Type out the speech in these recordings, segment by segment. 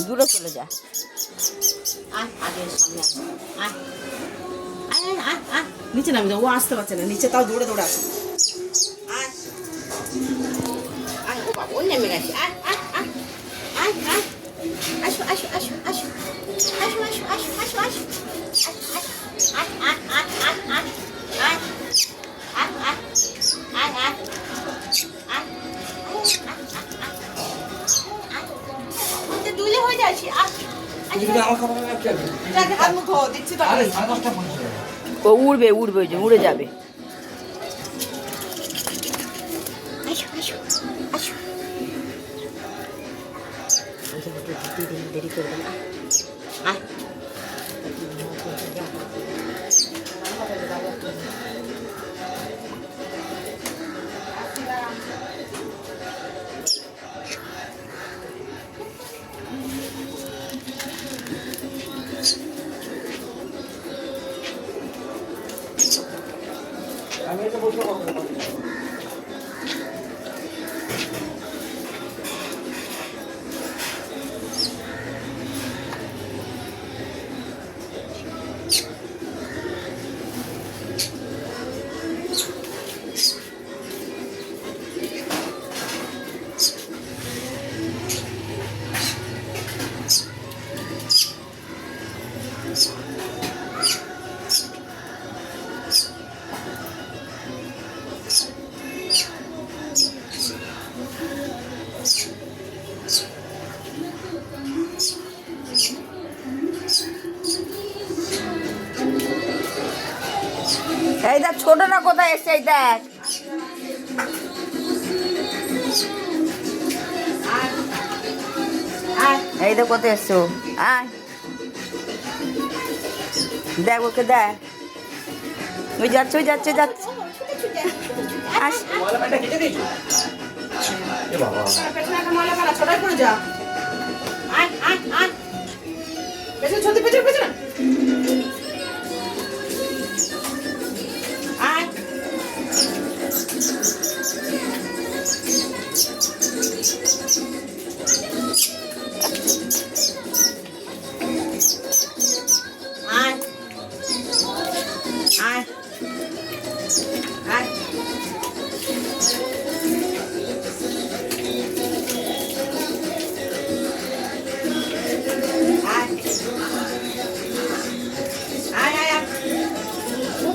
দূরে চলে যা। নিচে নামি যাও, ও আসতে পারছে না নিচে, তাও দৌড়ে দৌড়ে আসে। ও বাবা, ও নেমে গেছে। আসো আসো আসো আসো আসো আসো আসো আসো আসো। দুলে হয়ে যাচ্ছে। ও উড়বে উড়বে, ওই যে উড়ে যাবে। দেরি করবে না। আমি এটা বলতে পারবো না। এই দেখ ছোট না কোথায় এসছে, এই দেখ। এই দেখ কোথায় এসছো, আয় দেখ ওকে দেখ, ওই যাচ্ছে ওই যাচ্ছে যাচ্ছে।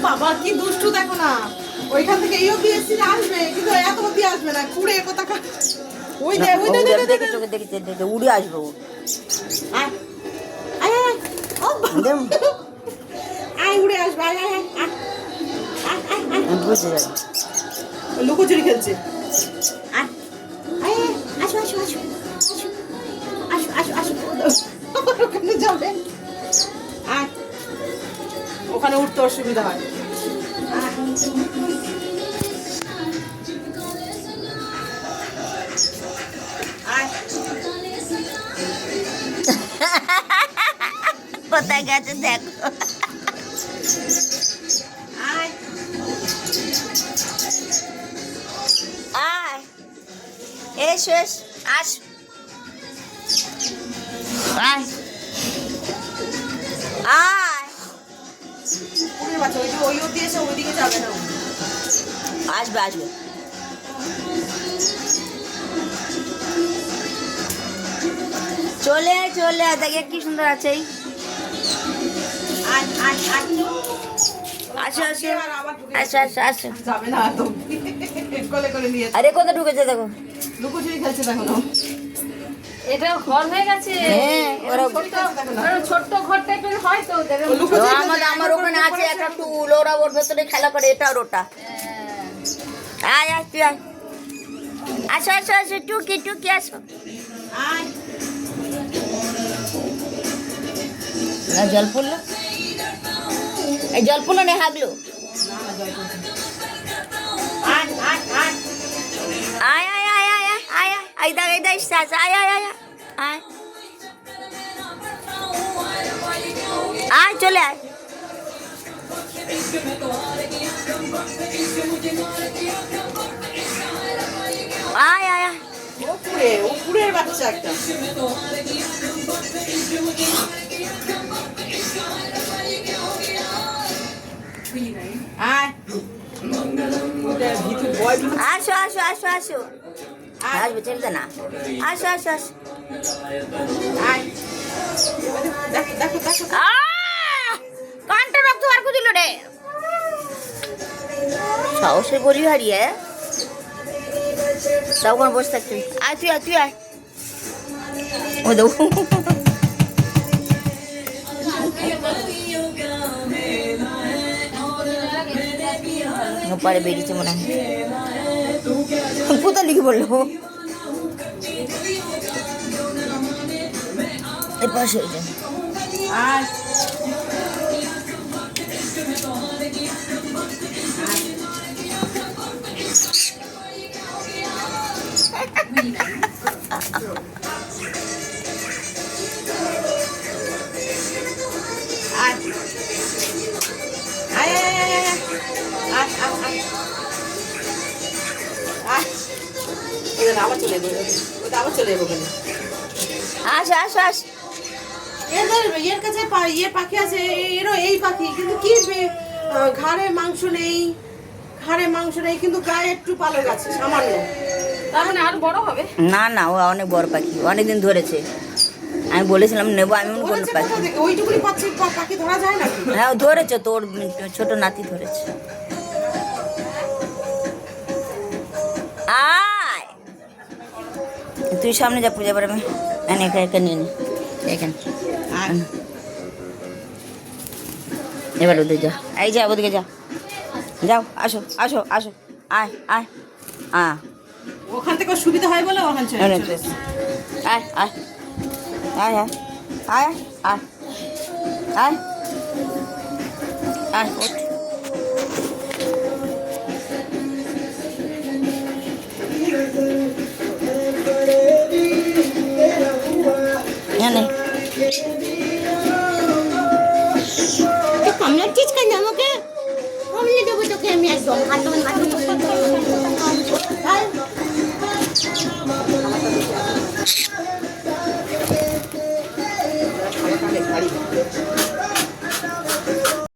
বাবা কি দুষ্টু দেখো না, ওইখান থেকে এই অবধি এসে আসবে কিন্তু এত অবধি আসবে না, কুড়ে কোথা ওই দে ওই দে দেখে চোখে দেখে উড়ে আসবে ও। আয় আয় আয় ও আয় উড়ে আসবে, আয় আয় আয় আয় বুঝে যাবে, লুকোচুরি খেলছে। আয় আয় আসো আসো আসো আসো আসো আসো ওখানে যাবে। আয় ওখানে উঠতে অসুবিধা হয়। কোথায় গেছে দেখো। আয় আয় এসো এসো আস, আয় আয়। কুড়ির বাচ্চা ওই অবধি এসে ওইদিকে যাবে না, আসবে আসবে। চলে আয় চলে আয়, দেখে কি সুন্দর আছে। আসো আসো আসো আসো আসো। যাবে না একদম, কোলে করে নিয়ে। আরে কোথায় ঢুকেছে দেখো, লুকোচুরি খেলছে দেখো না। এটা ঘর হয়ে গেছে। হ্যাঁ ওরা ছোট্ট ঘর টাইপের হয় তো, আমার ওখানে আছে একটা টুল, ওরা ওর ভেতরে খেলা করে, এটা আর ওটা। আয় আয় তুই আয়, আসো আসো আসো, টুকি টুকি আসো। আয় জল পড়লো, এই জল পড়লো না হাগলো। আয় আয় আয় আয় আয় আয় আয় আয় আয় আয় দেখ এই দেখ আয় আয় আয় আয় আয় চলে আয়। ওকে, ও কুড়ের বাচ্চা একটা। আয়। ওটা ভিতর ভয় ভিতর। আসো আসো আসো আসো আসবে চলতে না আসো আসো আসো আয়। দেখো দেখো দেখো। কানটা রক্ত বার করে দিল রে সাহসে বলি হারিয়ে তখন বসে থাকবি আয় তুই আয় তুই আয় ও দেবো পরে বেরিয়েছে মনে হয় কোথা লিখে বললো এ পাশে ওই যে আয়। আয়। আয়, আয়, আয়, আয়, আয়। আয়, আয়, আয়। আয়। ওদের আবার চলে যাবে, ওদের আবার চলে যাবে ওখানে। আসো আসো আসো এর কাছে ইয়ে পাখি আছে, এরও এই পাখি, কিন্তু কি ঘাড়ে মাংস নেই, ঘাড়ে মাংস নেই, কিন্তু গায়ে একটু পালক আছে সামান্য। তার মানে আর বড় হবে। না না ও অনেক বড় পাখি অনেকদিন ধরেছে আমি বলেছিলাম নেবো আমি মনে কোনো ওরা পাখি কোথা থেকে ওইটুকুনি পাচ্ছি পাখি ধরা যায় নাকি? হ্যাঁ ও ধরেছে তোর ছোট নাতি ধরেছে আয় তুই সামনে যা পূজা পারবে একা একা নিয়ে নি এখানে আয়। এবার ওদের যা এই যা ওদিকে যা যাও আসো আসো আসো আয় আয় ওখান থেকে সুবিধা হয় বলে ওখানে চলে আয় এসেছে। আয় আয় আয় আয় আয় আয় আয় আয় ওঠ